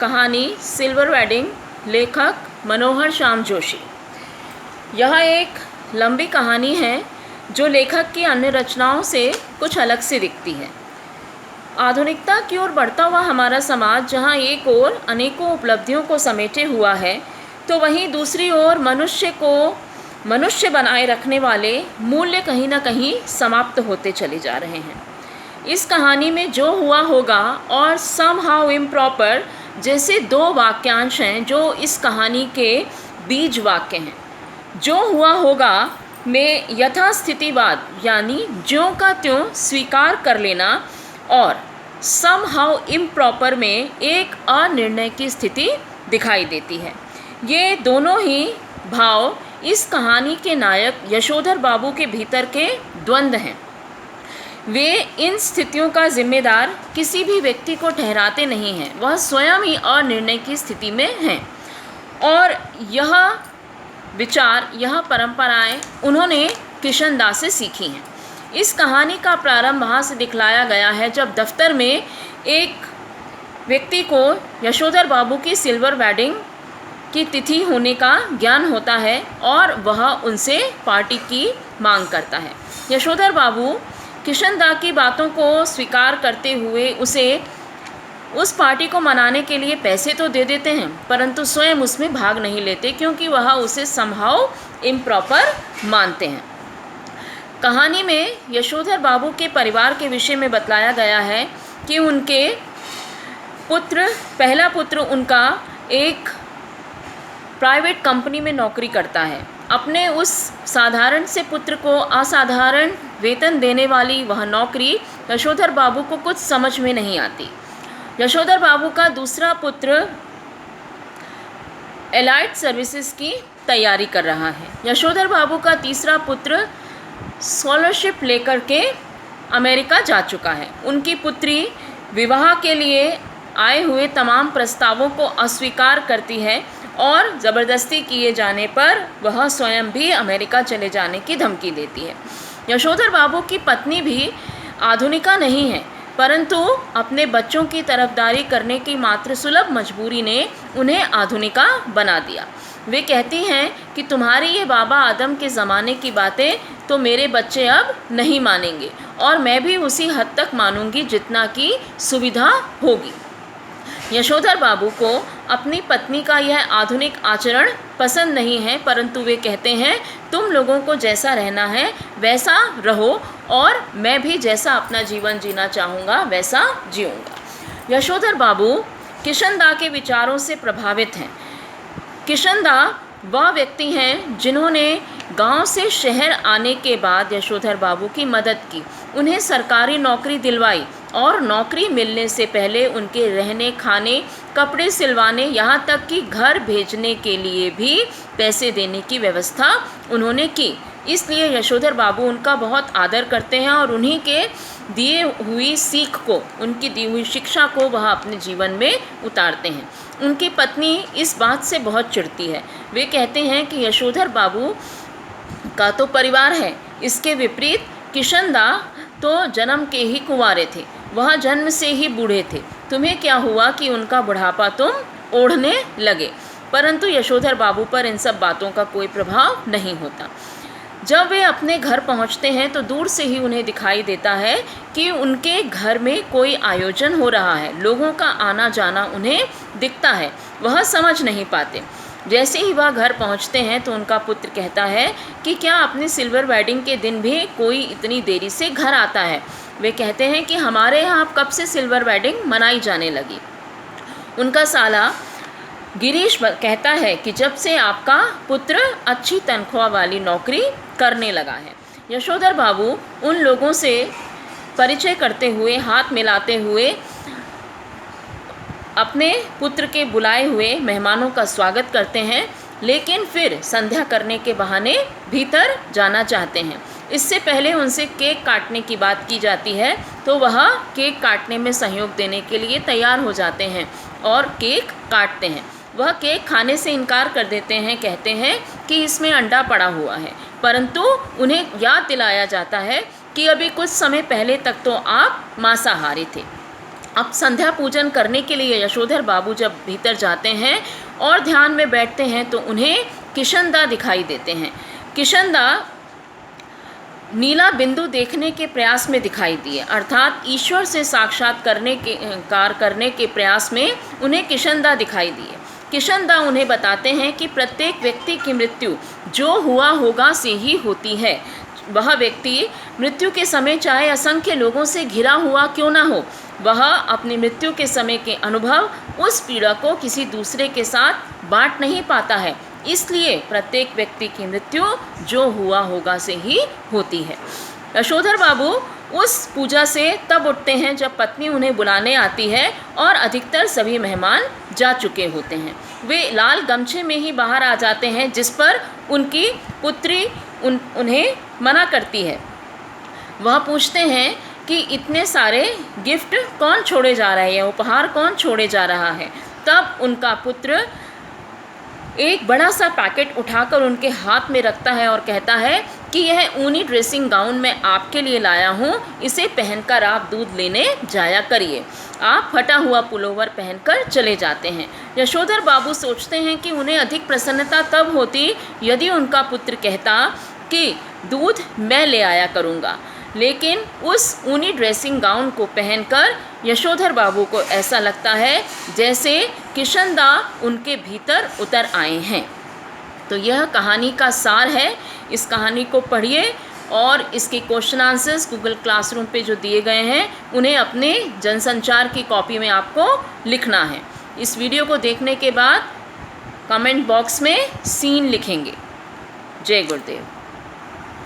कहानी silver wedding, लेखक मनोहर श्याम जोशी। यह एक लंबी कहानी है जो लेखक की अन्य रचनाओं से कुछ अलग से दिखती है। आधुनिकता की ओर बढ़ता हुआ हमारा समाज जहाँ एक ओर अनेकों उपलब्धियों को समेटे हुआ है, तो वहीं दूसरी ओर मनुष्य को मनुष्य बनाए रखने वाले मूल्य कहीं ना कहीं समाप्त होते चले जा रहे हैं। इस कहानी में जो हुआ होगा और समहाउ इम्प्रॉपर जैसे दो वाक्यांश हैं जो इस कहानी के बीज वाक्य हैं। जो हुआ होगा में यथास्थितिवाद यानी ज्यों का त्यों स्वीकार कर लेना और समहाउ इम्प्रॉपर में एक अनिर्णय की स्थिति दिखाई देती है। ये दोनों ही भाव इस कहानी के नायक यशोधर बाबू के भीतर के द्वंद्व हैं। वे इन स्थितियों का जिम्मेदार किसी भी व्यक्ति को ठहराते नहीं हैं, वह स्वयं ही अनिर्णय की स्थिति में हैं। और यह विचार, यह परंपराएं उन्होंने किशन दास से सीखी हैं। इस कहानी का प्रारंभ वहाँ से दिखलाया गया है जब दफ्तर में एक व्यक्ति को यशोधर बाबू की सिल्वर वेडिंग की तिथि होने का ज्ञान होता है और वह उनसे पार्टी की मांग करता है। यशोधर बाबू किशन दा की बातों को स्वीकार करते हुए उसे उस पार्टी को मनाने के लिए पैसे तो दे देते हैं, परंतु स्वयं उसमें भाग नहीं लेते क्योंकि वह उसे समहाउ इम्प्रॉपर मानते हैं। कहानी में यशोधर बाबू के परिवार के विषय में बतलाया गया है कि उनके पहला पुत्र उनका एक प्राइवेट कंपनी में नौकरी करता है। अपने उस साधारण से पुत्र को असाधारण वेतन देने वाली वह नौकरी यशोधर बाबू को कुछ समझ में नहीं आती। यशोधर बाबू का दूसरा पुत्र एलाइड सर्विसेज की तैयारी कर रहा है। यशोधर बाबू का तीसरा पुत्र स्कॉलरशिप लेकर के अमेरिका जा चुका है। उनकी पुत्री विवाह के लिए आए हुए तमाम प्रस्तावों को अस्वीकार करती है और ज़बरदस्ती किए जाने पर वह स्वयं भी अमेरिका चले जाने की धमकी देती है। यशोधर बाबू की पत्नी भी आधुनिका नहीं है, परंतु अपने बच्चों की तरफदारी करने की मात्र सुलभ मजबूरी ने उन्हें आधुनिका बना दिया। वे कहती हैं कि तुम्हारी ये बाबा आदम के ज़माने की बातें तो मेरे बच्चे अब नहीं मानेंगे और मैं भी उसी हद तक मानूंगी जितना कि सुविधा होगी। यशोधर बाबू को अपनी पत्नी का यह आधुनिक आचरण पसंद नहीं है, परंतु वे कहते हैं तुम लोगों को जैसा रहना है वैसा रहो और मैं भी जैसा अपना जीवन जीना चाहूँगा वैसा जीऊँगा। यशोधर बाबू किशन दा के विचारों से प्रभावित हैं। किशन दा वह व्यक्ति हैं जिन्होंने गांव से शहर आने के बाद यशोधर बाबू की मदद की, उन्हें सरकारी नौकरी दिलवाई और नौकरी मिलने से पहले उनके रहने, खाने, कपड़े सिलवाने, यहाँ तक कि घर भेजने के लिए भी पैसे देने की व्यवस्था उन्होंने की। इसलिए यशोधर बाबू उनका बहुत आदर करते हैं और उन्हीं के दिए हुई सीख को, उनकी दी हुई शिक्षा को वह अपने जीवन में उतारते हैं। उनकी पत्नी इस बात से बहुत चिढ़ती है। वे कहते हैं कि यशोधर बाबू का तो परिवार है, इसके विपरीत किशन दा तो जन्म के ही कुंवारे थे, वह जन्म से ही बूढ़े थे। तुम्हें क्या हुआ कि उनका बुढ़ापा तुम ओढ़ने लगे? परंतु यशोधर बाबू पर इन सब बातों का कोई प्रभाव नहीं होता। जब वे अपने घर पहुंचते हैं तो दूर से ही उन्हें दिखाई देता है कि उनके घर में कोई आयोजन हो रहा है। लोगों का आना जाना उन्हें दिखता है, वह समझ नहीं पाते। जैसे ही वह घर पहुंचते हैं तो उनका पुत्र कहता है कि क्या अपनी सिल्वर वेडिंग के दिन भी कोई इतनी देरी से घर आता है? वे कहते हैं कि हमारे यहाँ कब से सिल्वर वेडिंग मनाई जाने लगी। उनका साला गिरीश कहता है कि जब से आपका पुत्र अच्छी तनख्वाह वाली नौकरी करने लगा है। यशोधर बाबू उन लोगों से परिचय करते हुए, हाथ मिलाते हुए अपने पुत्र के बुलाए हुए मेहमानों का स्वागत करते हैं, लेकिन फिर संध्या करने के बहाने भीतर जाना चाहते हैं। इससे पहले उनसे केक काटने की बात की जाती है तो वह केक काटने में सहयोग देने के लिए तैयार हो जाते हैं और केक काटते हैं। वह केक खाने से इनकार कर देते हैं, कहते हैं कि इसमें अंडा पड़ा हुआ है, परंतु उन्हें याद दिलाया जाता है कि अभी कुछ समय पहले तक तो आप मांसाहारी थे। अब संध्या पूजन करने के लिए यशोधर बाबू जब भीतर जाते हैं और ध्यान में बैठते हैं तो उन्हें किशनदा दिखाई देते हैं। किशनदा नीला बिंदु देखने के प्रयास में दिखाई दिए, अर्थात ईश्वर से साक्षात्कार करने के प्रयास में उन्हें किशनदा दिखाई दिए। किशनदा उन्हें बताते हैं कि प्रत्येक व्यक्ति की मृत्यु जो हुआ होगा से ही होती है। वह व्यक्ति मृत्यु के समय चाहे असंख्य लोगों से घिरा हुआ क्यों ना हो, वह अपनी मृत्यु के समय के अनुभव उस पीड़ा को किसी दूसरे के साथ बांट नहीं पाता है। इसलिए प्रत्येक व्यक्ति की मृत्यु जो हुआ होगा से ही होती है। यशोधर बाबू उस पूजा से तब उठते हैं जब पत्नी उन्हें बुलाने आती है और अधिकतर सभी मेहमान जा चुके होते हैं। वे लाल गमछे में ही बाहर आ जाते हैं, जिस पर उनकी पुत्री उन्हें मना करती है। वह पूछते हैं कि इतने सारे गिफ्ट कौन छोड़े जा रहे हैं, उपहार कौन छोड़े जा रहा है। तब उनका पुत्र एक बड़ा सा पैकेट उठाकर उनके हाथ में रखता है और कहता है कि यह ऊनी ड्रेसिंग गाउन मैं आपके लिए लाया हूँ, इसे पहनकर आप दूध लेने जाया करिए। आप फटा हुआ पुलोवर पहनकर चले जाते हैं। यशोधर बाबू सोचते हैं कि उन्हें अधिक प्रसन्नता तब होती यदि उनका पुत्र कहता कि दूध मैं ले आया करूँगा, लेकिन उस ऊनी ड्रेसिंग गाउन को पहनकर यशोधर बाबू को ऐसा लगता है जैसे किशनदा उनके भीतर उतर आए हैं। तो यह कहानी का सार है। इस कहानी को पढ़िए और इसके क्वेश्चन आंसर्स गूगल क्लासरूम पे जो दिए गए हैं उन्हें अपने जनसंचार की कॉपी में आपको लिखना है। इस वीडियो को देखने के बाद कमेंट बॉक्स में सीन लिखेंगे। जय गुरुदेव।